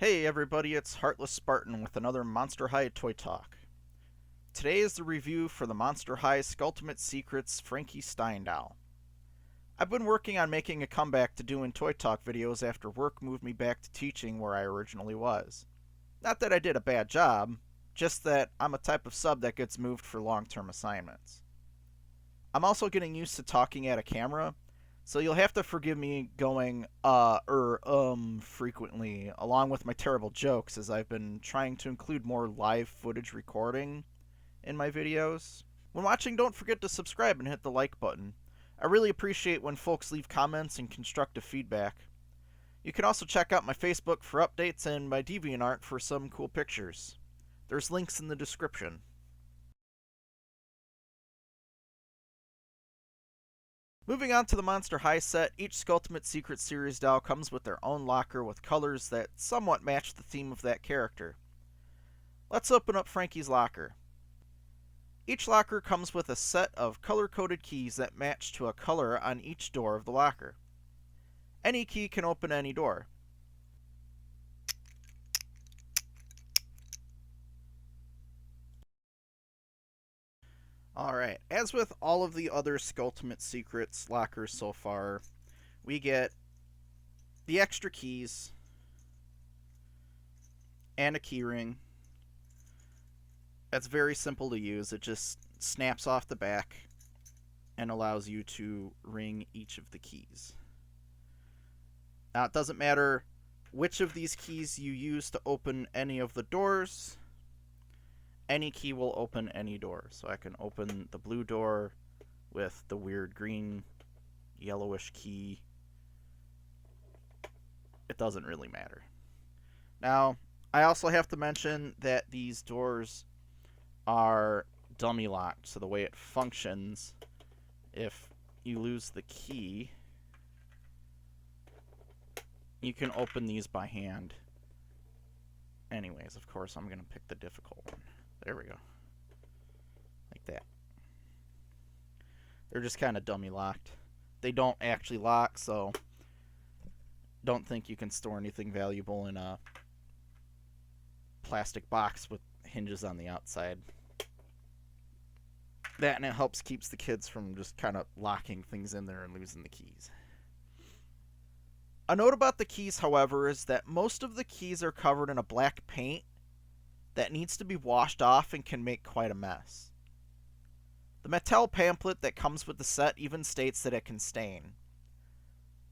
Hey everybody, it's Heartless Spartan with another Monster High Toy Talk. Today is the review for the Monster High Skulltimate Secrets Frankie Stein doll. I've been working on making a comeback to doing Toy Talk videos after work moved me back to teaching where I originally was. Not that I did a bad job, just that I'm a type of sub that gets moved for long-term assignments. I'm also getting used to talking at a camera, so you'll have to forgive me going, frequently, along with my terrible jokes, as I've been trying to include more live footage recording in my videos. When watching, don't forget to subscribe and hit the like button. I really appreciate when folks leave comments and constructive feedback. You can also check out my Facebook for updates and my DeviantArt for some cool pictures. There's links in the description. Moving on to the Monster High set, each Skulltimate Secret Series doll comes with their own locker with colors that somewhat match the theme of that character. Let's open up Frankie's locker. Each locker comes with a set of color-coded keys that match to a color on each door of the locker. Any key can open any door. Alright, as with all of the other Skulltimate Secrets lockers so far, we get the extra keys and a keyring. That's very simple to use. It just snaps off the back and allows you to ring each of the keys. Now, it doesn't matter which of these keys you use to open any of the doors. Any key will open any door. So I can open the blue door with the weird green, yellowish key. It doesn't really matter. Now, I also have to mention that these doors are dummy locked. So the way it functions, if you lose the key, you can open these by hand. Anyways, of course, I'm going to pick the difficult one. There we go. Like that. They're just kind of dummy locked. They don't actually lock, so don't think you can store anything valuable in a plastic box with hinges on the outside. That, and it helps keeps the kids from just kind of locking things in there and losing the keys. A note about the keys, however, is that most of the keys are covered in a black paint that needs to be washed off and can make quite a mess. The Mattel pamphlet that comes with the set even states that it can stain.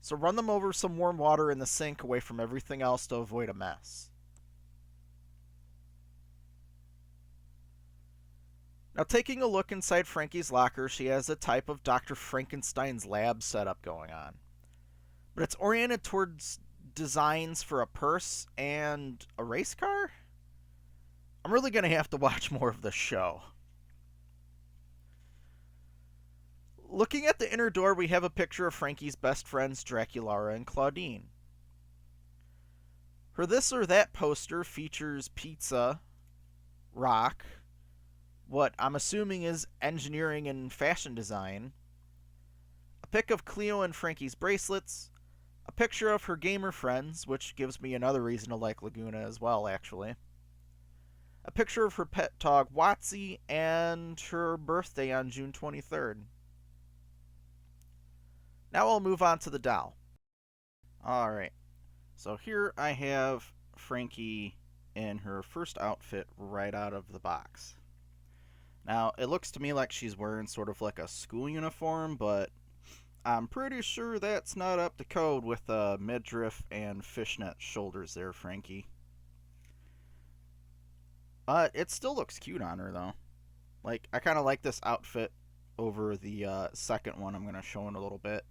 So run them over some warm water in the sink away from everything else to avoid a mess. Now, taking a look inside Frankie's locker, she has a type of Dr. Frankenstein's lab setup going on. But it's oriented towards designs for a purse and a race car? I'm really going to have to watch more of the show. Looking at the inner door, we have a picture of Frankie's best friends, Draculara and Claudine. Her this or that poster features pizza, rock, what I'm assuming is engineering and fashion design, a pic of Cleo and Frankie's bracelets, a picture of her gamer friends, which gives me another reason to like Laguna as well, actually, a picture of her pet dog Watsy, and her birthday on June 23rd. Now I'll move on to the doll. Alright, so here I have Frankie in her first outfit right out of the box. Now, it looks to me like she's wearing sort of like a school uniform, but I'm pretty sure that's not up to code with midriff and fishnet shoulders there, Frankie. It still looks cute on her, though. Like, I kind of like this outfit over the second one I'm going to show in a little bit.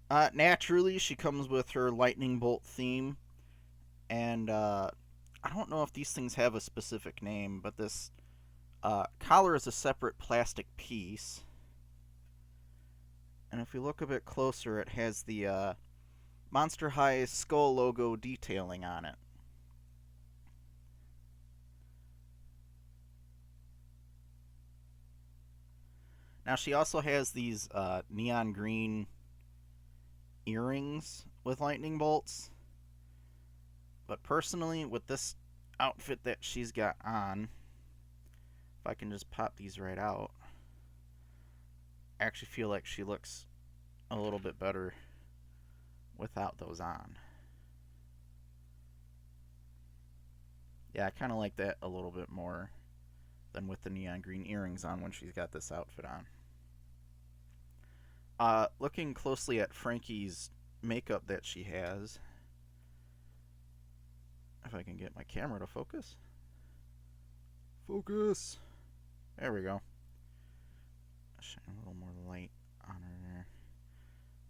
Naturally, she comes with her lightning bolt theme, and I don't know if these things have a specific name, but this collar is a separate plastic piece. And if we look a bit closer, it has the Monster High skull logo detailing on it. Now, she also has these neon green earrings with lightning bolts. But personally, with this outfit that she's got on, if I can just pop these right out, I actually feel like she looks a little bit better without those on. Yeah, I kind of like that a little bit more than with the neon green earrings on when she's got this outfit on. Looking closely at Frankie's makeup that she has, if I can get my camera to focus. Focus! There we go. Shine a little more light on her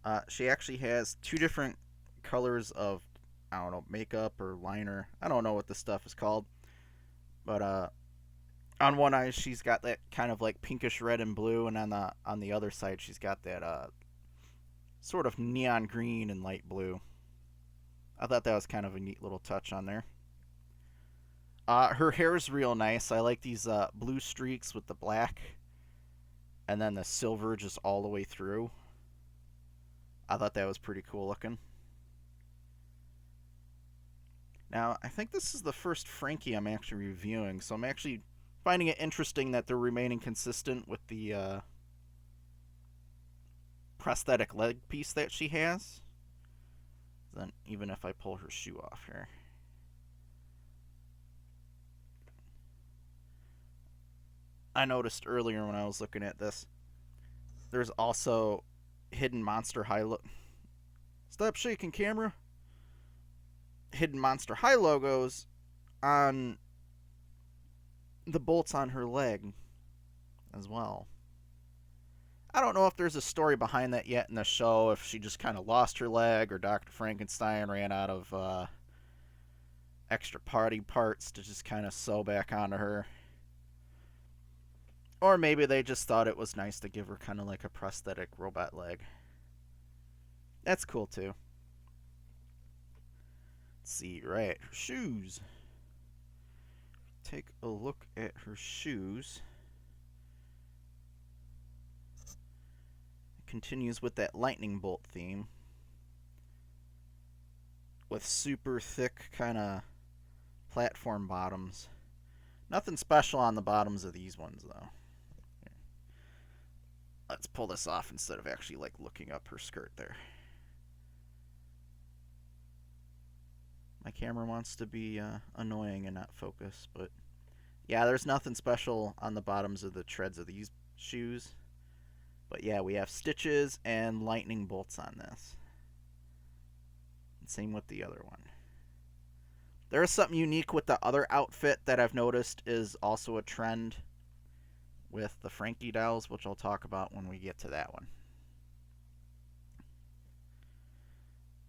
there. She actually has two different colors of, I don't know, makeup or liner. I don't know what this stuff is called. But on one eye she's got that kind of like pinkish red and blue, and on the other side she's got that sort of neon green and light blue. I thought that was kind of a neat little touch on there. Her hair's real nice. I like these blue streaks with the black and then the silver just all the way through. I thought that was pretty cool looking. Now, I think this is the first Frankie I'm actually reviewing, so I'm actually finding it interesting that they're remaining consistent with the prosthetic leg piece that she has. Then, even if I pull her shoe off here. I noticed earlier when I was looking at this, there's also hidden Monster High Stop shaking, camera. Hidden Monster High logos on the bolts on her leg as well. I don't know if there's a story behind that yet in the show, if she just kind of lost her leg or Dr. Frankenstein ran out of extra party parts to just kind of sew back onto her. Or maybe they just thought it was nice to give her kind of like a prosthetic robot leg. That's cool too. Let's see, right, her shoes. Take a look at her shoes. It continues with that lightning bolt theme, with super thick kind of platform bottoms. Nothing special on the bottoms of these ones though. Here. Let's pull this off instead of actually like looking up her skirt there. My camera wants to be annoying and not focus, but yeah, there's nothing special on the bottoms of the treads of these shoes. But yeah, we have stitches and lightning bolts on this. And same with the other one. There is something unique with the other outfit that I've noticed is also a trend with the Frankie dolls, which I'll talk about when we get to that one.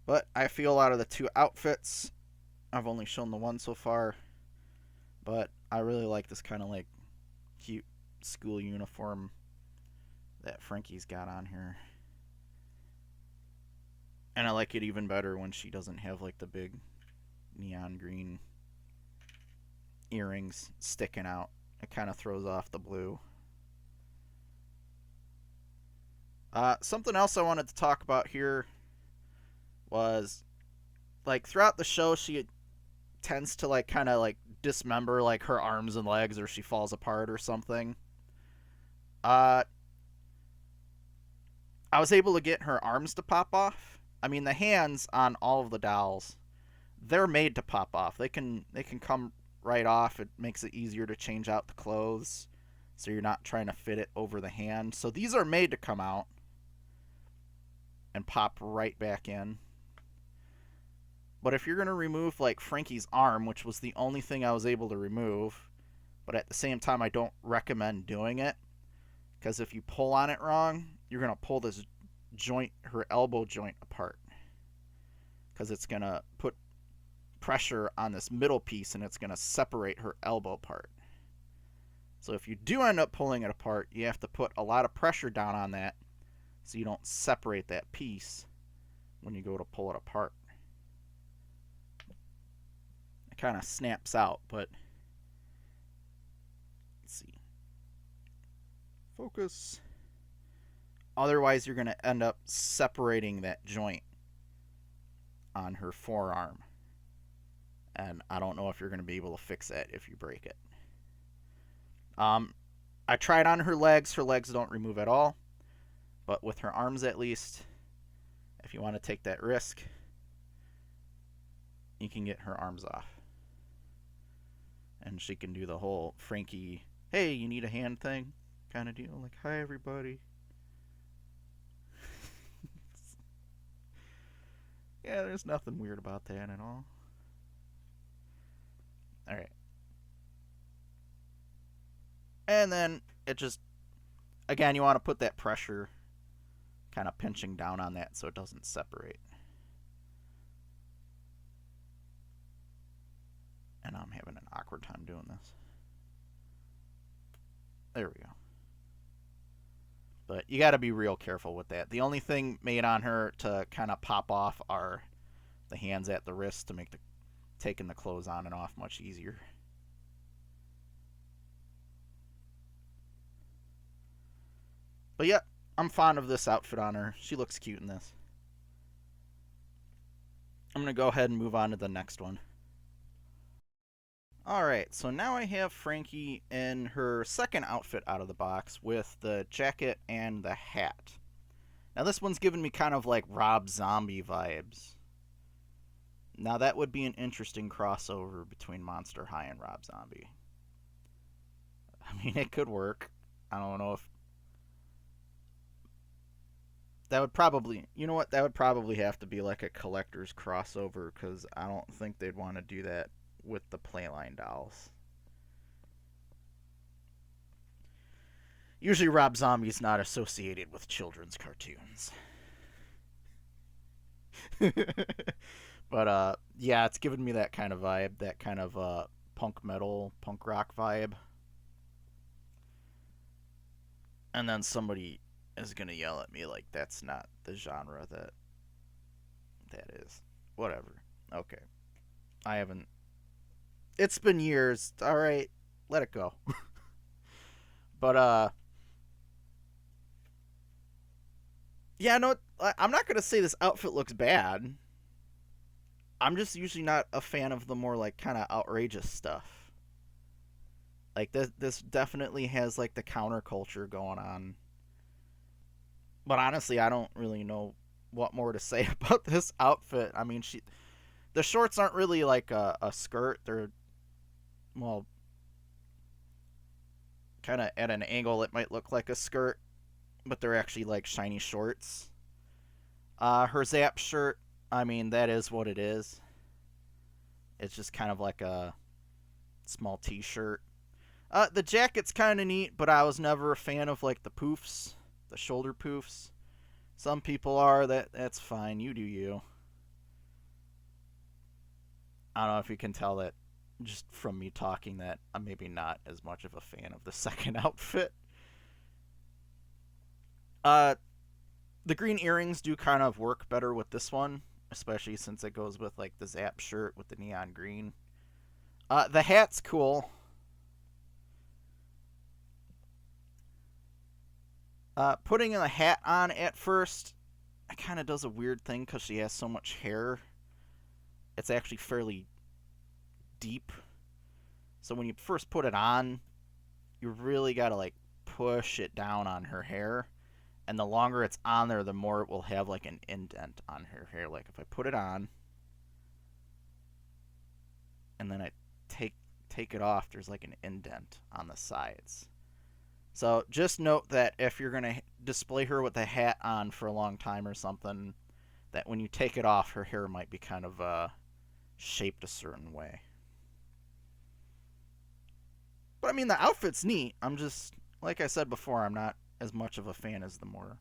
But I feel out of the two outfits, I've only shown the one so far, but I really like this kind of like cute school uniform that Frankie's got on here. And I like it even better when she doesn't have like the big neon green earrings sticking out. It kind of throws off the blue. Something else I wanted to talk about here was, like, throughout the show she tends to like kind of like dismember like her arms and legs, or she falls apart or something. I was able to get her arms to pop off. I mean, the hands on all of the dolls, they're made to pop off. They can come right off. It makes it easier to change out the clothes, so you're not trying to fit it over the hand. So these are made to come out and pop right back in. But if you're going to remove like Frankie's arm, which was the only thing I was able to remove, but at the same time I don't recommend doing it, because if you pull on it wrong, you're going to pull this joint, her elbow joint, apart, because it's going to put pressure on this middle piece and it's going to separate her elbow part. So if you do end up pulling it apart, you have to put a lot of pressure down on that so you don't separate that piece when you go to pull it apart. It kind of snaps out, but let's see. Focus. Otherwise, you're going to end up separating that joint on her forearm. And I don't know if you're going to be able to fix that if you break it. I tried on her legs. Her legs don't remove at all. But with her arms at least, if you want to take that risk, you can get her arms off. And she can do the whole Frankie, hey, you need a hand thing kind of deal. Like, hi, everybody. Yeah, there's nothing weird about that at all. Alright. And then it just, again, you want to put that pressure kind of pinching down on that so it doesn't separate. And I'm having an awkward time doing this. There we go. But you got to be real careful with that. The only thing made on her to kind of pop off are the hands at the wrist to make the taking the clothes on and off much easier. But yeah, I'm fond of this outfit on her. She looks cute in this. I'm going to go ahead and move on to the next one. Alright, so now I have Frankie in her second outfit out of the box with the jacket and the hat. Now this one's giving me kind of like Rob Zombie vibes. Now that would be an interesting crossover between Monster High and Rob Zombie. I mean, it could work. I don't know if... That would probably... You know what? That would probably have to be like a collector's crossover, because I don't think they'd want to do that with the Playline dolls. Usually Rob Zombie's not associated with children's cartoons. But yeah, it's giving me that kind of vibe, that kind of punk metal, punk rock vibe. And then somebody is gonna yell at me like that's not the genre that is. Whatever. Okay. I haven't... It's been years. Alright. Let it go. But, yeah, no, I'm not gonna say this outfit looks bad. I'm just usually not a fan of the more, like, kind of outrageous stuff. Like, this definitely has, like, the counterculture going on. But honestly, I don't really know what more to say about this outfit. I mean, the shorts aren't really like a skirt. They're, well, kind of at an angle it might look like a skirt, but they're actually like shiny shorts. Her Zap shirt, I mean, that is what it is. It's just kind of like a small t-shirt. The jacket's kind of neat, but I was never a fan of like the poofs, the shoulder poofs. Some people are. That's fine. You do you. I don't know if you can tell that just from me talking that I'm maybe not as much of a fan of the second outfit. The green earrings do kind of work better with this one, especially since it goes with like the Zap shirt with the neon green. The hat's cool. Putting the hat on at first, it kind of does a weird thing because she has so much hair. It's actually fairly deep. So when you first put it on, you really got to like push it down on her hair. And the longer it's on there, the more it will have like an indent on her hair. Like if I put it on and then I take it off, there's like an indent on the sides. So just note that if you're going to display her with a hat on for a long time or something, that when you take it off, her hair might be kind of shaped a certain way. But I mean, the outfit's neat. I'm just, like I said before, I'm not as much of a fan as the more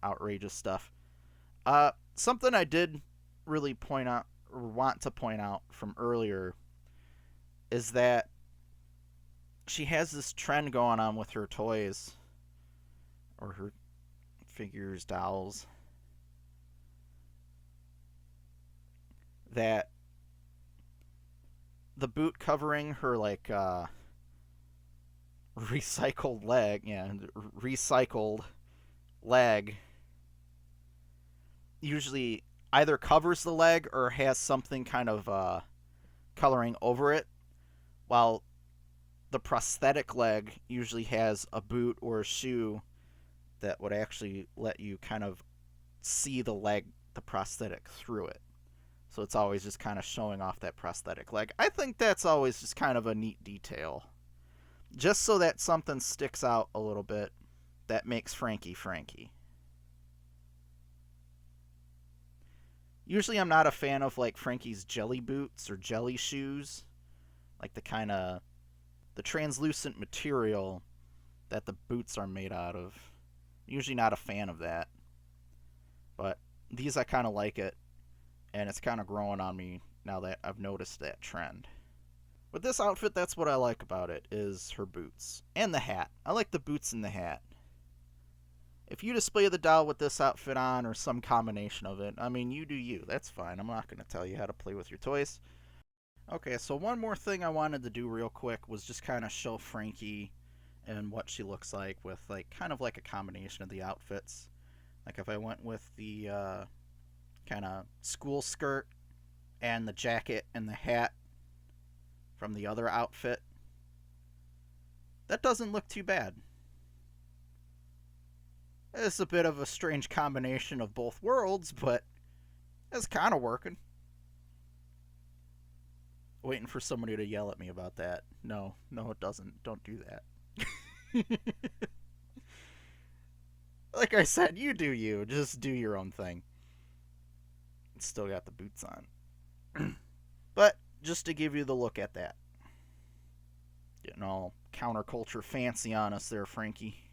outrageous stuff. Something I did really point out, or want to point out from earlier, is that she has this trend going on with her toys, or her figures, dolls, that the boot covering her like recycled leg usually either covers the leg or has something kind of coloring over it, while the prosthetic leg usually has a boot or a shoe that would actually let you kind of see the leg, the prosthetic, through it. So it's always just kind of showing off that prosthetic leg. I think that's always just kind of a neat detail. Just so that something sticks out a little bit that makes Frankie Frankie. Usually I'm not a fan of like Frankie's jelly boots or jelly shoes. Like the translucent material that the boots are made out of. Usually not a fan of that. But these I kind of like it. And it's kind of growing on me now that I've noticed that trend. With this outfit, that's what I like about it, is her boots. And the hat. I like the boots and the hat. If you display the doll with this outfit on, or some combination of it, I mean, you do you. That's fine. I'm not going to tell you how to play with your toys. Okay, so one more thing I wanted to do real quick was just kind of show Frankie and what she looks like with like kind of like a combination of the outfits. Like if I went with the kind of school skirt and the jacket and the hat from the other outfit, that doesn't look too bad. It's a bit of a strange combination of both worlds, but it's kind of working. Waiting for somebody to yell at me about that. No, it doesn't. Don't do that. Like I said, you do you. Just do your own thing. Still got the boots on. But just to give you the look at that. Getting all counterculture fancy on us there, Frankie.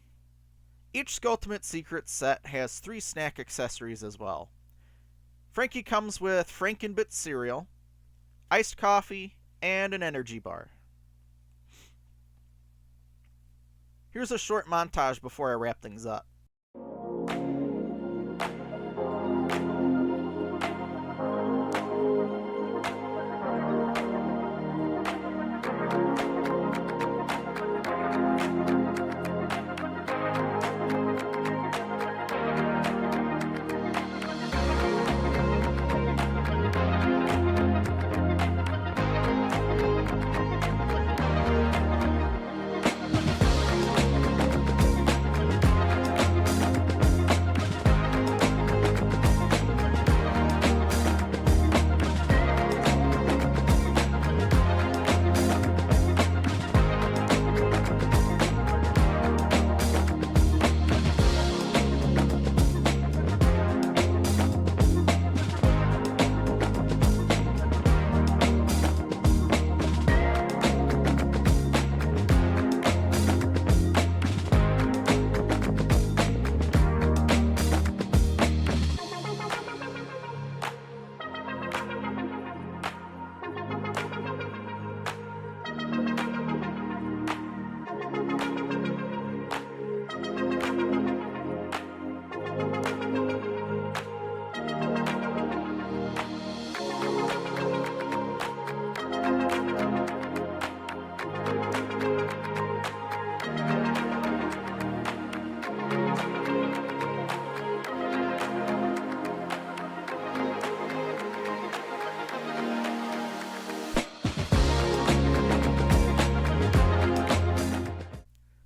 Each Skulltimate Secret set has 3 snack accessories as well. Frankie comes with Frankenbit cereal, iced coffee, and an energy bar. Here's a short montage before I wrap things up.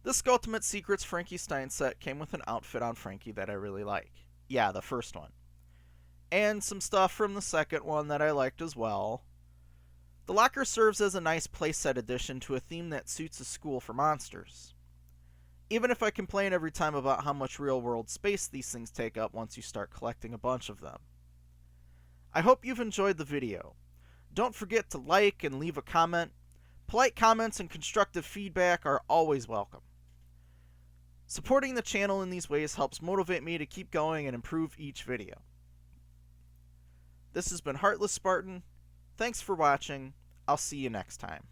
This Skulltimate Secrets Frankie Stein set came with an outfit on Frankie that I really like. Yeah, the first one. And some stuff from the second one that I liked as well. The locker serves as a nice playset addition to a theme that suits a school for monsters. Even if I complain every time about how much real-world space these things take up once you start collecting a bunch of them. I hope you've enjoyed the video. Don't forget to like and leave a comment. Polite comments and constructive feedback are always welcome. Supporting the channel in these ways helps motivate me to keep going and improve each video. This has been Heartless Spartan. Thanks for watching. I'll see you next time.